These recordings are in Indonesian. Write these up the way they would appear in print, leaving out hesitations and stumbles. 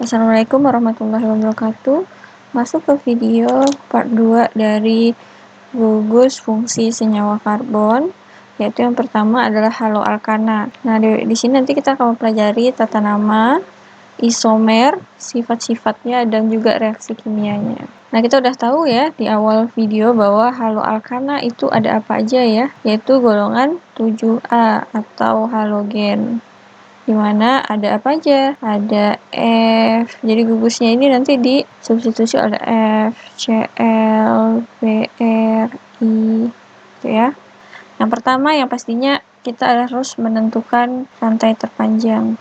Assalamualaikum warahmatullahi wabarakatuh. Masuk ke video part 2 dari gugus fungsi senyawa karbon, yaitu yang pertama adalah haloalkana. Nah, di sini nanti kita akan mempelajari tata nama, isomer, sifat-sifatnya, dan juga reaksi kimianya. Nah, kita udah tahu ya di awal video bahwa haloalkana itu ada apa aja ya, yaitu golongan 7A atau halogen. Dimana ada apa aja? Ada F. Jadi gugusnya ini nanti disubstitusi oleh F, Cl, Br, I, gitu ya. Yang pertama yang pastinya kita harus menentukan rantai terpanjang.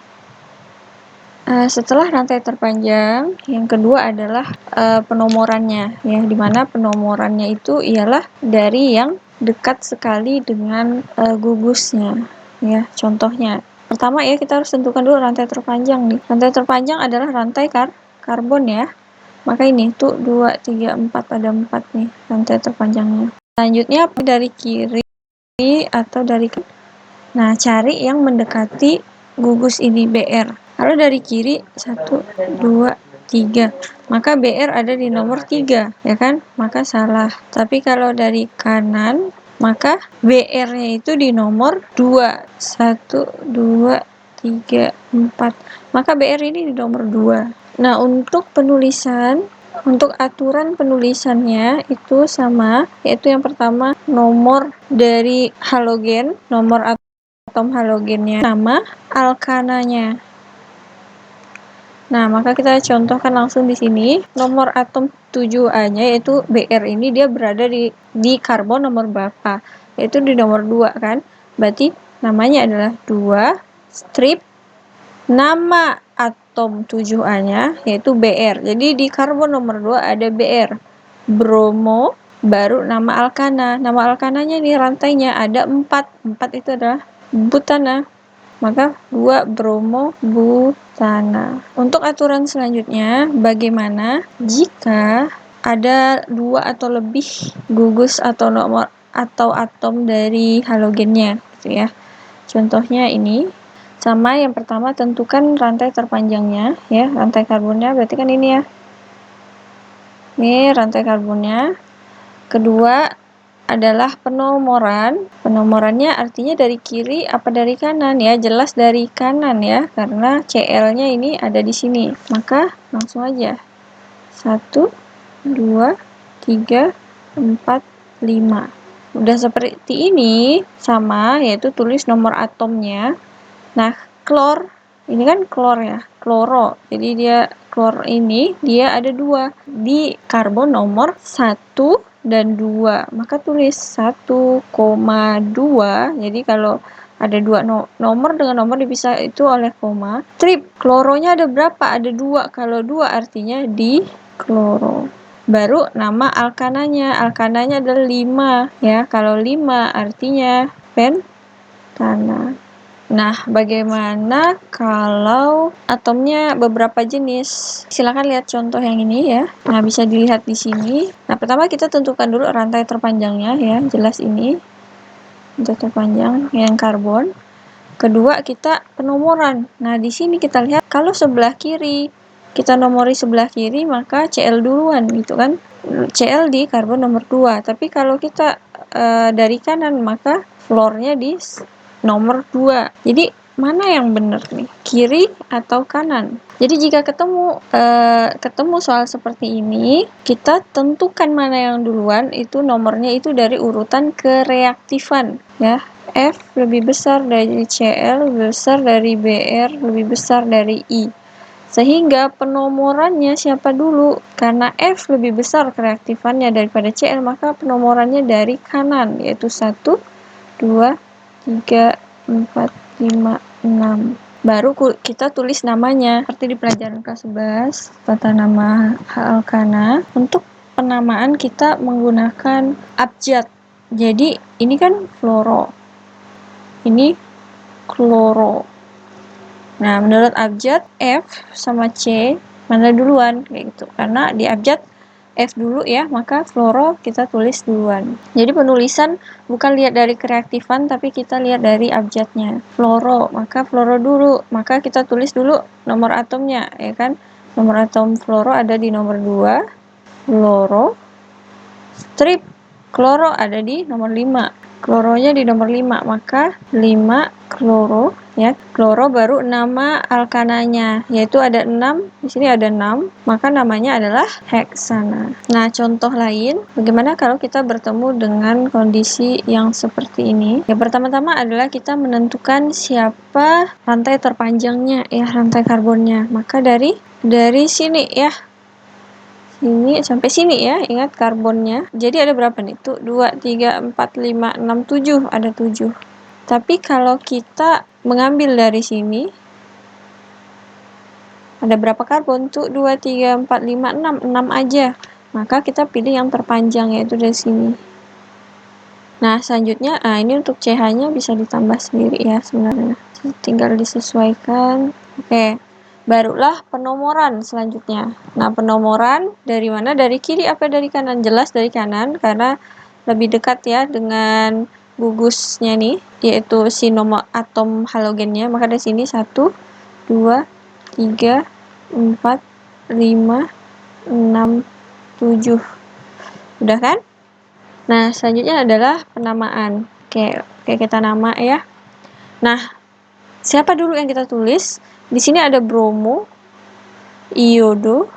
Setelah rantai terpanjang, yang kedua adalah penomorannya, ya, dimana penomorannya itu ialah dari yang dekat sekali dengan gugusnya, ya. Contohnya, pertama ya kita harus tentukan dulu rantai terpanjang nih. Rantai terpanjang adalah rantai karbon ya. Maka ini tuh 2, 3, 4 ada 4 nih rantai terpanjangnya. Selanjutnya dari kiri atau dari kanan. Nah, cari yang mendekati gugus ini BR. Kalau dari kiri 1, 2, 3, maka BR ada di nomor 3, ya kan? Maka salah. Tapi kalau dari kanan, maka BR-nya itu di nomor 2. 1, 2, 3, 4. Maka BR ini di nomor 2. Nah, untuk aturan penulisannya itu sama, yaitu yang pertama nomor dari halogen, nomor atom halogennya, nama alkananya. Nah, maka kita contohkan langsung di sini. Nomor atom 7A-nya yaitu Br ini dia berada di karbon nomor berapa? Yaitu di nomor 2 kan? Berarti namanya adalah 2 strip nama atom 7A-nya yaitu Br. Jadi di karbon nomor 2 ada Br. Bromo baru nama alkana. Nama alkananya nih rantainya ada 4. 4 itu adalah butana. Maka 2 bromo butana. Untuk aturan selanjutnya, bagaimana jika ada 2 atau lebih gugus atau nomor atau atom dari halogennya gitu ya. Contohnya ini. Sama yang pertama tentukan rantai terpanjangnya ya, rantai karbonnya berarti kan ini ya. Ini rantai karbonnya. Kedua adalah penomoran. Penomorannya artinya dari kiri apa dari kanan ya? Jelas dari kanan ya, karena Cl-nya ini ada di sini. Maka langsung aja. 1, 2, 3, 4, 5. Udah seperti ini sama, yaitu tulis nomor atomnya. Nah, klor ini kan klor ya, kloro. Jadi dia klor ini dia ada 2 di karbon nomor 1 dan 2. Maka tulis 1,2. Jadi kalau ada 2 nomor dengan nomor dipisah itu oleh koma. Strip kloronya ada berapa? Ada 2. Kalau 2 artinya di kloro. Baru nama alkananya. Alkananya adalah 5 ya. Kalau 5 artinya pentana. Nah, bagaimana kalau atomnya beberapa jenis? Silakan lihat contoh yang ini ya. Nah, bisa dilihat di sini. Nah, pertama kita tentukan dulu rantai terpanjangnya ya, jelas ini. Rantai terpanjang yang karbon. Kedua, kita penomoran. Nah, di sini kita lihat kalau sebelah kiri kita nomori sebelah kiri, maka Cl duluan gitu kan. Cl di karbon nomor 2. Tapi kalau kita dari kanan, maka fluornya di nomor 2. Jadi mana yang benar nih? Kiri atau kanan? Jadi jika ketemu soal seperti ini, kita tentukan mana yang duluan, itu nomornya itu dari urutan kereaktifan ya. F lebih besar dari Cl, lebih besar dari Br, lebih besar dari I. Sehingga penomorannya siapa dulu? Karena F lebih besar kereaktifannya daripada Cl, maka penomorannya dari kanan, yaitu 1, 2, 3, 4, 5, 6. Baru kita tulis namanya. Seperti di pelajaran kelas 11, tata nama alkana. Untuk penamaan kita menggunakan abjad. Jadi ini kan fluoro. Ini kloro. Nah, menurut abjad F sama C mana duluan kayak gitu. Karena di abjad F dulu ya, maka fluoro kita tulis duluan. Jadi penulisan bukan lihat dari kereaktifan, tapi kita lihat dari abjadnya. Fluoro, maka fluoro dulu, maka kita tulis dulu nomor atomnya, ya kan? Nomor atom fluoro ada di nomor 2. Fluoro. Strip kloro ada di nomor 5. Kloronya di nomor 5, maka 5 kloro ya. Kloro baru nama alkananya, yaitu ada 6. Di sini ada 6, maka namanya adalah heksana. Nah, contoh lain, bagaimana kalau kita bertemu dengan kondisi yang seperti ini? Yang pertama-tama adalah kita menentukan siapa rantai terpanjangnya ya, rantai karbonnya. Maka dari sini ya. Ini sampai sini ya, ingat karbonnya. Jadi ada berapa nih? Tuh 2, 3, 4, 5, 6, 7. Ada 7. Tapi kalau kita mengambil dari sini, ada berapa karbon? Tuh 2, 3, 4, 5, 6. 6 aja. Maka kita pilih yang terpanjang, yaitu dari sini. Nah, selanjutnya, ini untuk CH-nya bisa ditambah sendiri ya sebenarnya. Tinggal disesuaikan. Oke. Barulah penomoran selanjutnya. Nah, penomoran dari mana? Dari kiri apa dari kanan? Jelas dari kanan, karena lebih dekat ya dengan gugusnya nih, yaitu si nomor atom halogennya. Maka dari sini 1, 2, 3, 4, 5, 6, 7. Udah kan? Nah, selanjutnya adalah penamaan. Oke, kita nama ya. Nah, siapa dulu yang kita tulis? Di sini ada bromo, iodo,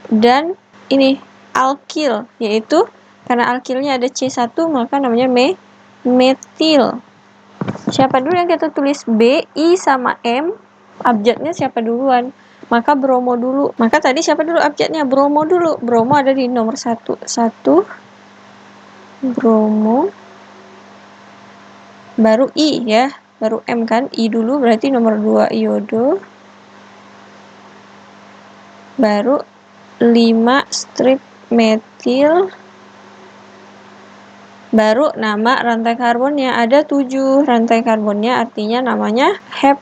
dan ini alkil, yaitu karena alkilnya ada C1, maka namanya metil. Siapa dulu yang kita tulis? B, I, sama M. Abjadnya siapa duluan? Maka bromo dulu. Maka tadi siapa dulu abjadnya? Bromo dulu. Bromo ada di nomor 1. 1, bromo. Baru I ya. Baru M kan? I dulu berarti nomor 2 iodo. Baru 5 strip metil. Baru nama rantai karbonnya. Ada 7 rantai karbonnya, artinya namanya heptana.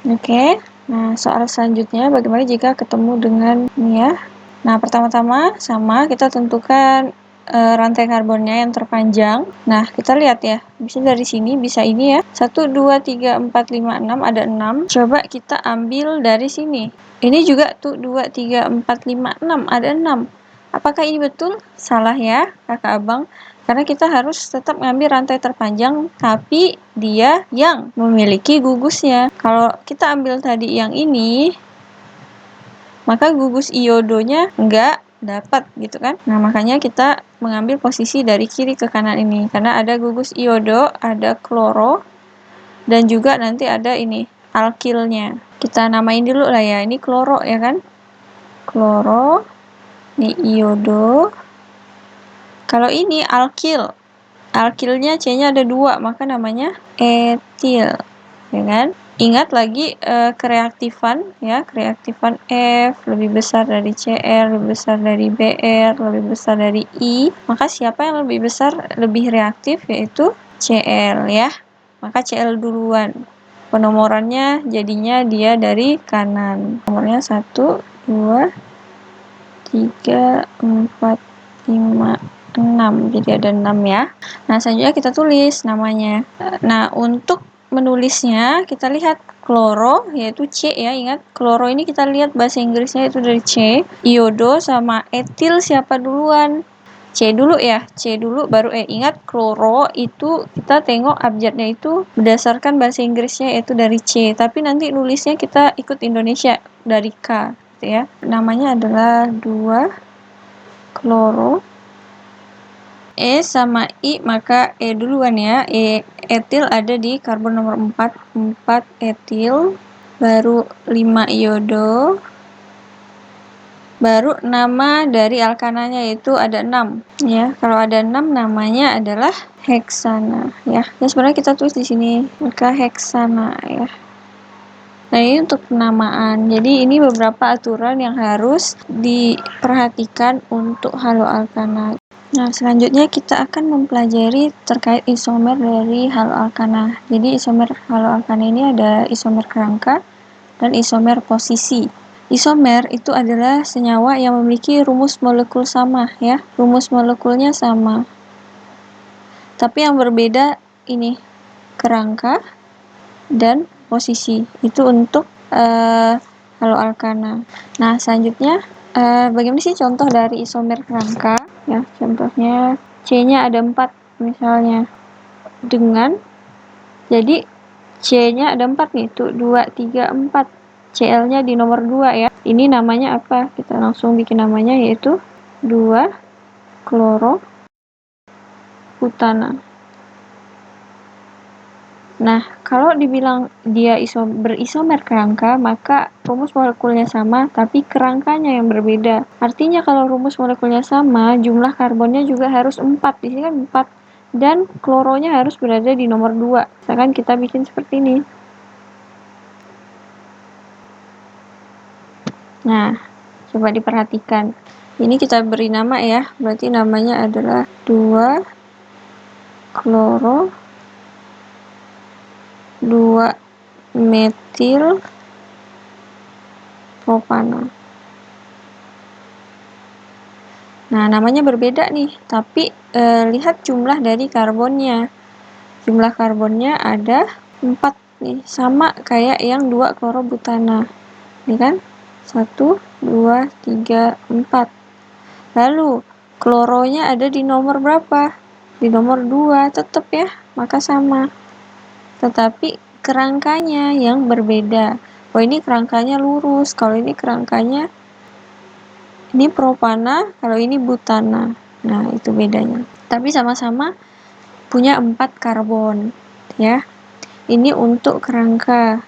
Oke. Nah, soal selanjutnya bagaimana jika ketemu dengan ini ya. Nah, pertama-tama sama kita tentukan rantai karbonnya yang terpanjang. Nah, kita lihat ya. Bisa dari sini, bisa ini ya. 1, 2, 3, 4, 5, 6. Ada 6. Coba kita ambil dari sini. Ini juga tuh 2, 3, 4, 5, 6. Ada 6. Apakah ini betul? Salah ya, kakak abang. Karena kita harus tetap mengambil rantai terpanjang, tapi dia yang memiliki gugusnya. Kalau kita ambil tadi yang ini, maka gugus iodonya enggak dapat gitu kan. Nah, makanya kita mengambil posisi dari kiri ke kanan ini. Karena ada gugus iodo, ada kloro, dan juga nanti ada ini, alkilnya. Kita namain dulu lah ya, ini kloro ya kan. Kloro, ini iodo. Kalau ini alkil. Alkilnya C-nya ada 2, maka namanya etil. Ya kan? Ingat lagi kereaktifan ya, kereaktifan F lebih besar dari Cl, lebih besar dari Br, lebih besar dari I. Maka siapa yang lebih besar, lebih reaktif, yaitu Cl ya. Maka Cl duluan. Penomorannya jadinya dia dari kanan. Nomornya 1, 2, 3, 4, 5, 6. Jadi ada 6 ya. Nah, selanjutnya kita tulis namanya. Nah, untuk menulisnya kita lihat kloro, yaitu C ya. Ingat, kloro ini kita lihat bahasa Inggrisnya itu dari C. Iodo sama etil siapa duluan? C dulu ya. C dulu baru Ingat, kloro itu kita tengok abjadnya itu berdasarkan bahasa Inggrisnya yaitu dari C. Tapi nanti nulisnya kita ikut Indonesia dari K gitu ya. Namanya adalah 2 kloro. E sama I, maka E duluan ya. Etil ada di karbon nomor 4. 4 etil. Baru 5 iodo. Baru nama dari alkananya yaitu ada 6 ya. Kalau ada 6 namanya adalah heksana ya. Ya sebenarnya kita tulis di sini maka heksana ya. Nah, ini untuk penamaan. Jadi ini beberapa aturan yang harus diperhatikan untuk haloalkana. Nah, selanjutnya kita akan mempelajari terkait isomer dari haloalkana. Jadi isomer haloalkana ini ada isomer kerangka dan isomer posisi. Isomer itu adalah senyawa yang memiliki rumus molekul sama ya. Rumus molekulnya sama. Tapi yang berbeda ini kerangka dan posisi. Itu untuk haloalkana. Nah, selanjutnya bagaimana sih contoh dari isomer kerangka? Ya, contohnya C-nya ada 4 misalnya. Jadi C-nya ada 4 nih, tuh 2, 3, 4. Cl-nya di nomor 2 ya. Ini namanya apa? Kita langsung bikin namanya, yaitu 2-klorobutana. Nah, kalau dibilang dia berisomer kerangka, maka rumus molekulnya sama, tapi kerangkanya yang berbeda. Artinya kalau rumus molekulnya sama, jumlah karbonnya juga harus 4. Di sini kan 4. Dan kloronya harus berada di nomor 2. Misalkan kita bikin seperti ini. Nah, coba diperhatikan. Ini kita beri nama ya, berarti namanya adalah 2-kloro 2-metil propana. Nah, namanya berbeda nih, tapi lihat jumlah dari karbonnya. Jumlah karbonnya ada 4 nih, sama kayak yang 2-klorobutana. Ini kan 1, 2, 3, 4. Lalu kloronya ada di nomor berapa? Di nomor 2, tetap ya, maka sama. Tetapi kerangkanya yang berbeda. Oh, ini kerangkanya lurus, kalau ini kerangkanya ini propana, kalau ini butana. Nah, itu bedanya. Tapi sama-sama punya 4 karbon ya. Ini untuk kerangka.